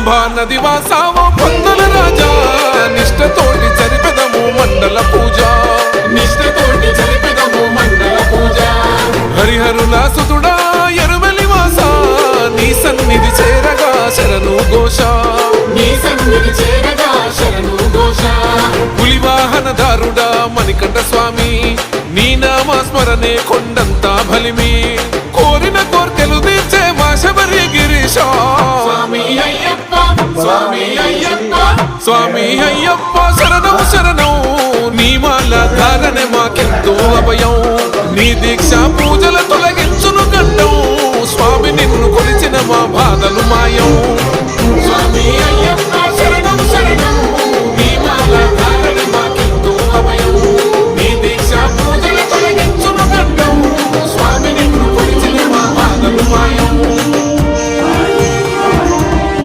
పంబా నది వాసావో పందుల రాజా నిష్టతోటి జరిపెదము మండల పూజ నిష్టతోటి జరిపెదము మండల పూజ హరిహరుల సుతుడా ఎరువెలి వాస నీ సన్నిధి చేరగా శరణు ఘోష నీ సన్నిధి చేరగా శరణు ఘోష పులివాహనదారుడా మణికంఠ స్వామి నీ నామ స్మరణే కొండంతా బలిమి కోరిన కోర్కెలు తీర్చే మా శబరి గిరీశ స్వామి అయ్యప్ప స్వామి అయ్యప్ప స్వామి అయ్యప్ప శరణం శరణం నీ మాల ధారణ మాకెంతో అభయం నీ దీక్ష పూజల తొలగించును గండం స్వామి నిన్ను కొలిచిన మా బాధలు మాయం